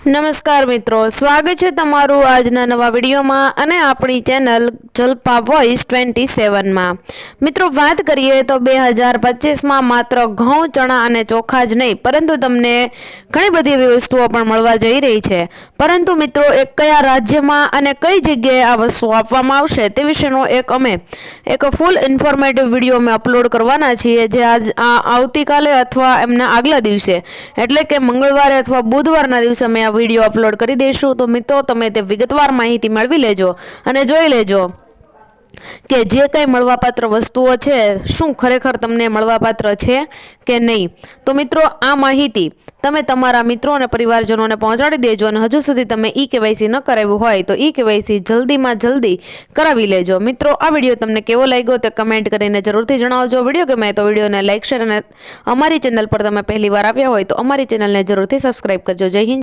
નમસ્કાર મિત્રો, સ્વાગત છે તમારું આજના નવા વિડીયોમાં અને આપણી ચેનલ જલપા વોઇસ 27માં। મિત્રો, વાત કરીએ તો 2025માં માત્ર ઘઉં, ચણા અને ચોખા જ નહીં પરંતુ તમને ઘણી બધી એવી વસ્તુઓ પણ મળવા જઈ રહી છે। પરંતુ મિત્રો, કયા રાજ્યમાં અને કઈ જગ્યાએ આ વસ્તુઓ આપવામાં આવશે તે વિશેનો અમે એક ફૂલ ઇન્ફોર્મેટિવ વિડીયો અમે અપલોડ કરવાના છીએ, જે આવતીકાલે અથવા એમના આગલા દિવસે એટલે કે મંગળવારે અથવા બુધવારના દિવસે અમે વિડીયો અપલોડ કરી દઈશું। તો મિત્રો, તમે તે વિગતવાર માહિતી મેળવી લેજો અને જોઈ લેજો કે જે કંઈ મળવાપાત્ર વસ્તુઓ છે શું ખરેખર તમને મળવાપાત્ર છે કે નહીં। તો મિત્રો, આ માહિતી તમે તમારા મિત્રો અને પરિવારજનોને પહોંચાડી દેજો અને હજુ સુધી તમે ઈ-કેવાયસી ન કરાવ્યું હોય તો ઈ-કેવાયસી જલ્દીમાં જલ્દી કરાવી લેજો। મિત્રો, આ વિડીયો તમને કેવો લાગ્યો તે કમેન્ટ કરીને જરૂરથી જણાવજો। વિડીયો ગમે તો વિડીયોને લાઈક, શેર અને અમારી ચેનલ પર તમે પહેલી વાર આવ્યા હોય તો અમારી ચેનલને જરૂરથી સબસ્ક્રાઇબ કરજો। જય હિન્દ।